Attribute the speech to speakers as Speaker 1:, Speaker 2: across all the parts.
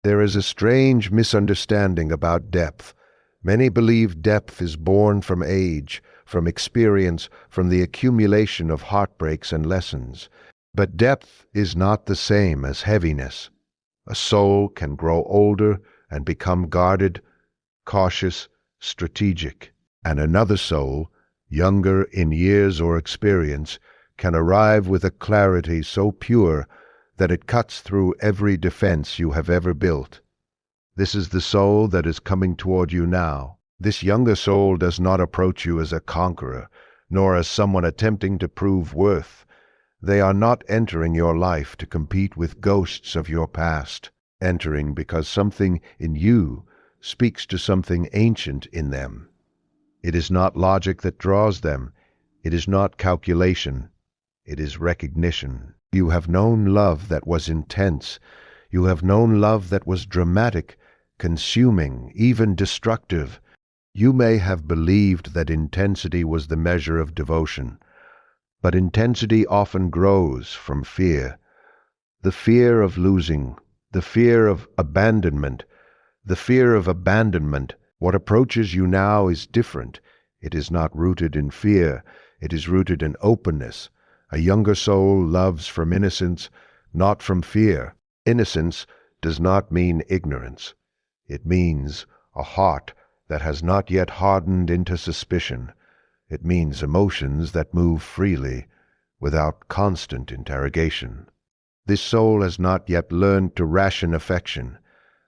Speaker 1: There is a strange misunderstanding about depth. Many believe depth is born from age, from experience, from the accumulation of heartbreaks and lessons. But depth is not the same as heaviness. A soul can grow older and become guarded, cautious, strategic, and another soul, younger in years or experience, can arrive with a clarity so pure that it cuts through every defense you have ever built. This is the soul that is coming toward you now. This younger soul does not approach you as a conqueror, nor as someone attempting to prove worth. They are not entering your life to compete with ghosts of your past, entering because something in you speaks to something ancient in them. It is not logic that draws them. It is not calculation. It is recognition. You have known love that was intense. You have known love that was dramatic, consuming, even destructive. You may have believed that intensity was the measure of devotion, but intensity often grows from fear. The fear of losing, the fear of abandonment. The fear of abandonment. What approaches you now is different. It is not rooted in fear. It is rooted in openness. A younger soul loves from innocence, not from fear. Innocence does not mean ignorance. It means a heart that has not yet hardened into suspicion. It means emotions that move freely, without constant interrogation. This soul has not yet learned to ration affection.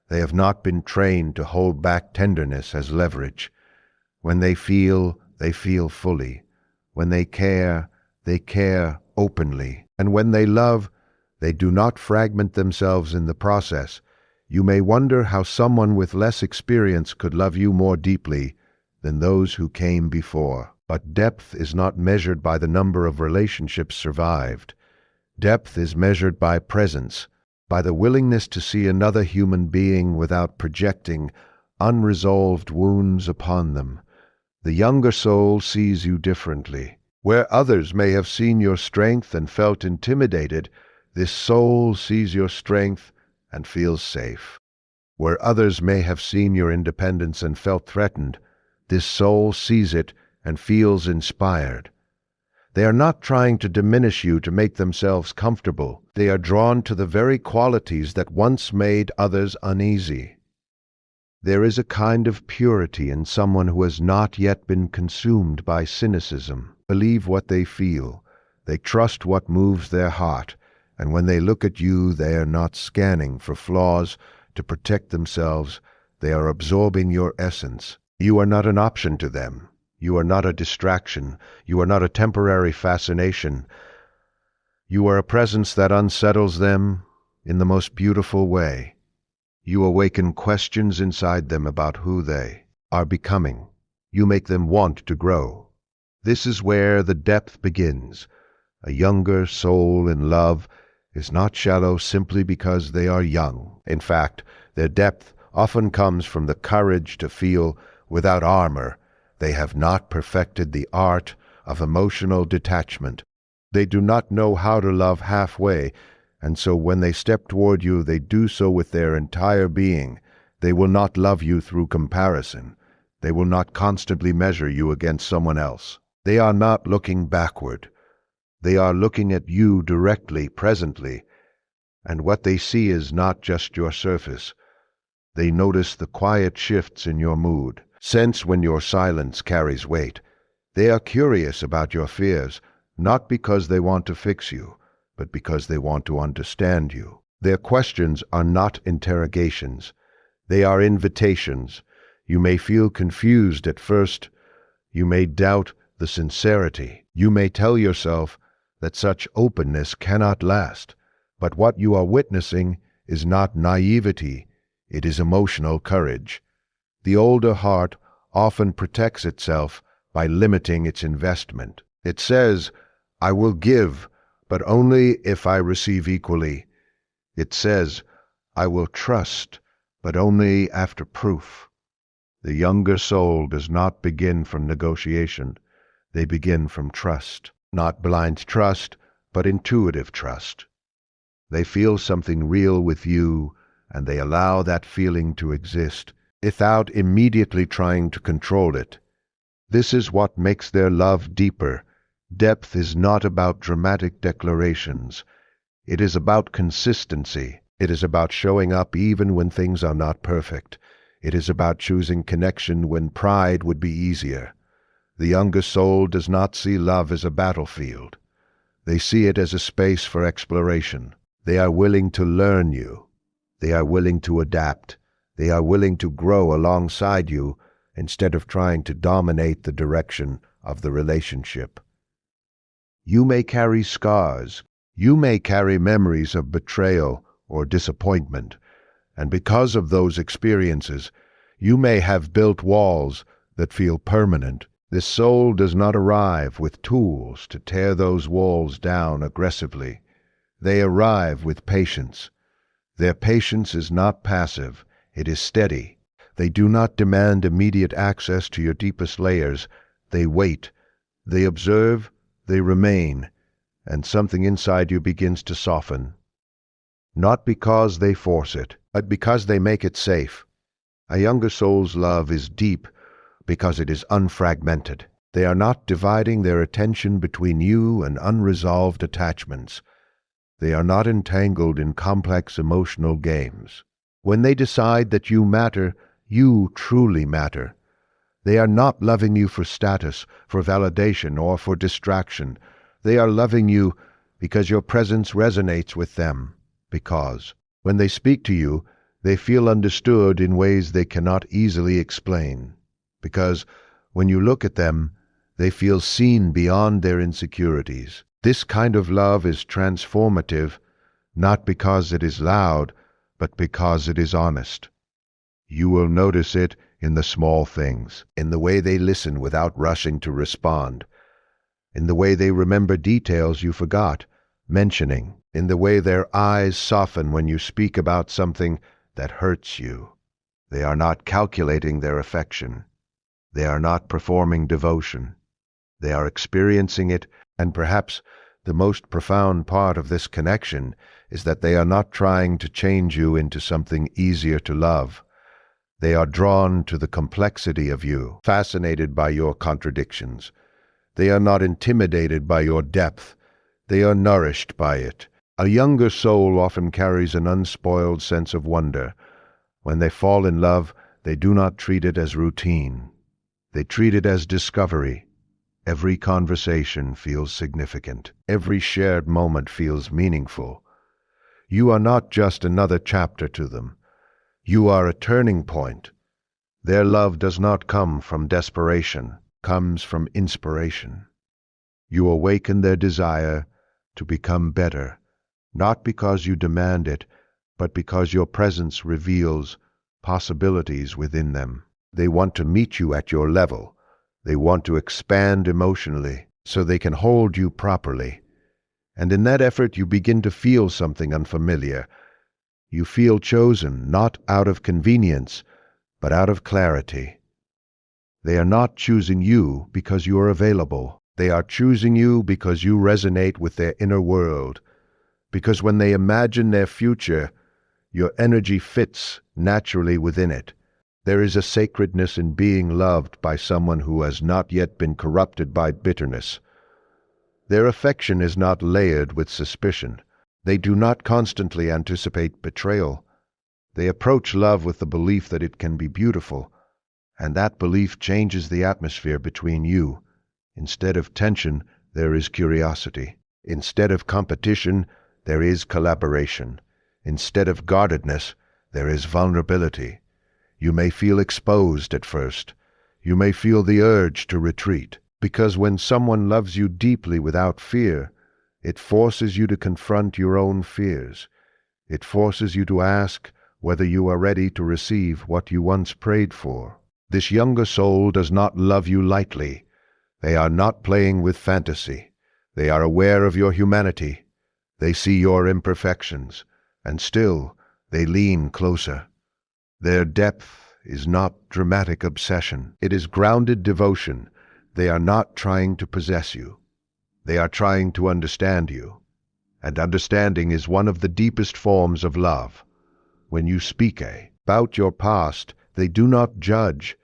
Speaker 1: They have not been trained to hold back tenderness as leverage. When they feel fully. When they care openly. And when they love, they do not fragment themselves in the process. You may wonder how someone with less experience could love you more deeply than those who came before. But depth is not measured by the number of relationships survived. Depth is measured by presence, by the willingness to see another human being without projecting unresolved wounds upon them. The younger soul sees you differently. Where others may have seen your strength and felt intimidated, this soul sees your strength and feels safe. Where others may have seen your independence and felt threatened, this soul sees it and feels inspired. They are not trying to diminish you to make themselves comfortable. They are drawn to the very qualities that once made others uneasy. There is a kind of purity in someone who has not yet been consumed by cynicism. Believe what they feel. They trust what moves their heart. And when they look at you, they are not scanning for flaws to protect themselves. They are absorbing your essence. You are not an option to them. You are not a distraction. You are not a temporary fascination. You are a presence that unsettles them in the most beautiful way. You awaken questions inside them about who they are becoming. You make them want to grow. This is where the depth begins. A younger soul in love is not shallow simply because they are young. In fact, their depth often comes from the courage to feel without armor. They have not perfected the art of emotional detachment. They do not know how to love halfway, and so when they step toward you, they do so with their entire being. They will not love you through comparison. They will not constantly measure you against someone else. They are not looking backward. They are looking at you directly, presently, and what they see is not just your surface. They notice the quiet shifts in your mood, sense when your silence carries weight. They are curious about your fears, not because they want to fix you, but because they want to understand you. Their questions are not interrogations. They are invitations. You may feel confused at first. You may doubt the sincerity. You may tell yourself that such openness cannot last. But what you are witnessing is not naivety. It is emotional courage. The older heart often protects itself by limiting its investment. It says, "I will give, but only if I receive equally." It says, "I will trust, but only after proof." The younger soul does not begin from negotiation. They begin from trust. Not blind trust, but intuitive trust. They feel something real with you, and they allow that feeling to exist without immediately trying to control it. This is what makes their love deeper. Depth is not about dramatic declarations. It is about consistency. It is about showing up even when things are not perfect. It is about choosing connection when pride would be easier. The younger soul does not see love as a battlefield. They see it as a space for exploration. They are willing to learn you. They are willing to adapt. They are willing to grow alongside you instead of trying to dominate the direction of the relationship. You may carry scars. You may carry memories of betrayal or disappointment, and because of those experiences, you may have built walls that feel permanent. The soul does not arrive with tools to tear those walls down aggressively. They arrive with patience. Their patience is not passive, it is steady. They do not demand immediate access to your deepest layers. They wait. They observe. They remain. And something inside you begins to soften. Not because they force it, but because they make it safe. A younger soul's love is deep because it is unfragmented. They are not dividing their attention between you and unresolved attachments. They are not entangled in complex emotional games. When they decide that you matter, you truly matter. They are not loving you for status, for validation, or for distraction. They are loving you because your presence resonates with them. Because, when they speak to you, they feel understood in ways they cannot easily explain. Because, when you look at them, they feel seen beyond their insecurities. This kind of love is transformative, not because it is loud, but because it is honest. You will notice it in the small things, in the way they listen without rushing to respond, in the way they remember details you forgot mentioning, in the way their eyes soften when you speak about something that hurts you. They are not calculating their affection. They are not performing devotion. They are experiencing it, and perhaps the most profound part of this connection is that they are not trying to change you into something easier to love. They are drawn to the complexity of you, fascinated by your contradictions. They are not intimidated by your depth. They are nourished by it. A younger soul often carries an unspoiled sense of wonder. When they fall in love, they do not treat it as routine. They treat it as discovery. Every conversation feels significant. Every shared moment feels meaningful. You are not just another chapter to them. You are a turning point. Their love does not come from desperation, comes from inspiration. You awaken their desire to become better, not because you demand it, but because your presence reveals possibilities within them. They want to meet you at your level. They want to expand emotionally so they can hold you properly. And in that effort you begin to feel something unfamiliar. You feel chosen, not out of convenience, but out of clarity. They are not choosing you because you are available. They are choosing you because you resonate with their inner world. Because when they imagine their future, your energy fits naturally within it. There is a sacredness in being loved by someone who has not yet been corrupted by bitterness. Their affection is not layered with suspicion. They do not constantly anticipate betrayal. They approach love with the belief that it can be beautiful, and that belief changes the atmosphere between you. Instead of tension, there is curiosity. Instead of competition, there is collaboration. Instead of guardedness, there is vulnerability. You may feel exposed at first. You may feel the urge to retreat, because when someone loves you deeply without fear, it forces you to confront your own fears. It forces you to ask whether you are ready to receive what you once prayed for. This younger soul does not love you lightly. They are not playing with fantasy. They are aware of your humanity. They see your imperfections, and still they lean closer. Their depth is not dramatic obsession. It is grounded devotion. They are not trying to possess you. They are trying to understand you. And understanding is one of the deepest forms of love. When you speak about your past, they do not judge.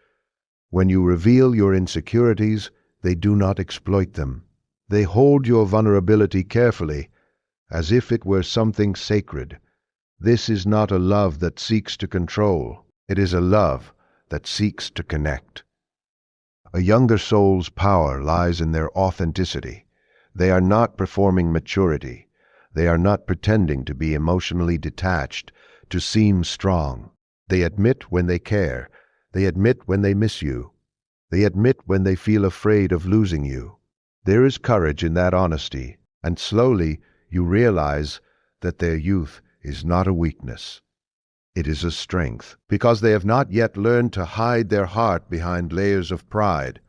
Speaker 1: When you reveal your insecurities, they do not exploit them. They hold your vulnerability carefully, as if it were something sacred. This is not a love that seeks to control. It is a love that seeks to connect. A younger soul's power lies in their authenticity. They are not performing maturity. They are not pretending to be emotionally detached, to seem strong. They admit when they care. They admit when they miss you. They admit when they feel afraid of losing you. There is courage in that honesty, and slowly you realize that their youth is not a weakness. It is a strength, because they have not yet learned to hide their heart behind layers of pride.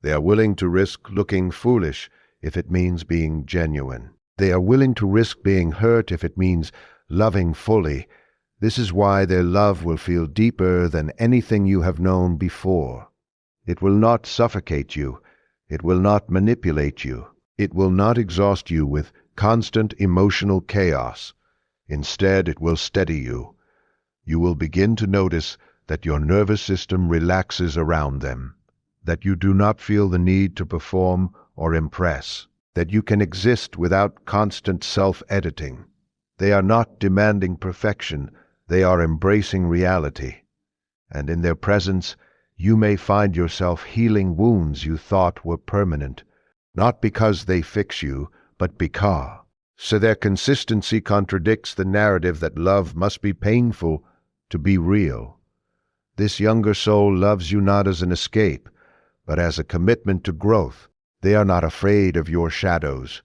Speaker 1: They are willing to risk looking foolish if it means being genuine. They are willing to risk being hurt if it means loving fully. This is why their love will feel deeper than anything you have known before. It will not suffocate you. It will not manipulate you. It will not exhaust you with constant emotional chaos. Instead, it will steady you. You will begin to notice that your nervous system relaxes around them, that you do not feel the need to perform or impress, that you can exist without constant self-editing. They are not demanding perfection, they are embracing reality. And in their presence, you may find yourself healing wounds you thought were permanent, not because they fix you, but because. So their consistency contradicts the narrative that love must be painful to be real. This younger soul loves you not as an escape, but as a commitment to growth. They are not afraid of your shadows.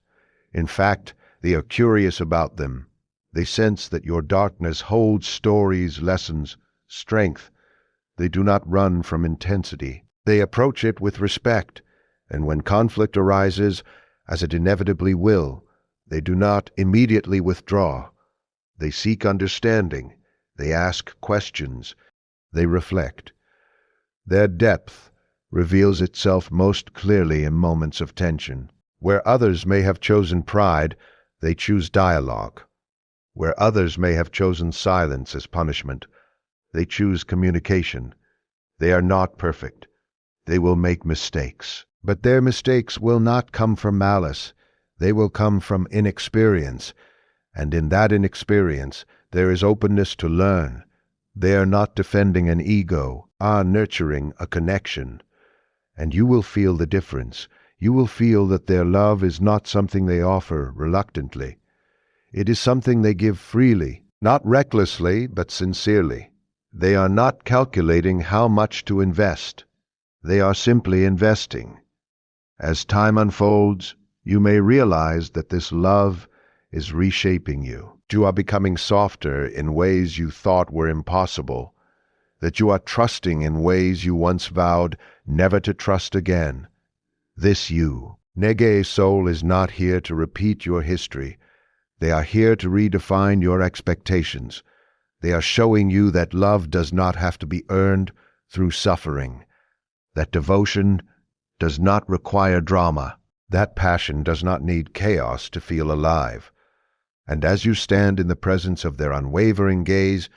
Speaker 1: In fact, they are curious about them. They sense that your darkness holds stories, lessons, strength. They do not run from intensity. They approach it with respect, and when conflict arises, as it inevitably will, they do not immediately withdraw. They seek understanding. They ask questions. They reflect. Their depth reveals itself most clearly in moments of tension. Where others may have chosen pride, they choose dialogue. Where others may have chosen silence as punishment, they choose communication. They are not perfect. They will make mistakes. But their mistakes will not come from malice. They will come from inexperience. And in that inexperience, there is openness to learn. They are not defending an ego, nurturing a connection. And you will feel the difference. You will feel that their love is not something they offer reluctantly. It is something they give freely, not recklessly, but sincerely. They are not calculating how much to invest. They are simply investing. As time unfolds, you may realize that this love is reshaping you. You are becoming softer in ways you thought were impossible, that you are trusting in ways you once vowed never to trust again. This you, Nege soul, is not here to repeat your history. They are here to redefine your expectations. They are showing you that love does not have to be earned through suffering, that devotion does not require drama, that passion does not need chaos to feel alive. And as you stand in the presence of their unwavering gaze,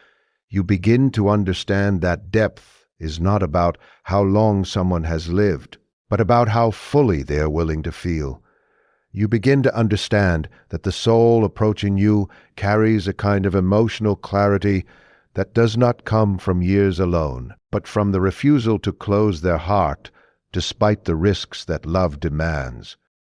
Speaker 1: you begin to understand that depth is not about how long someone has lived, but about how fully they are willing to feel. You begin to understand that the soul approaching you carries a kind of emotional clarity that does not come from years alone, but from the refusal to close their heart despite the risks that love demands.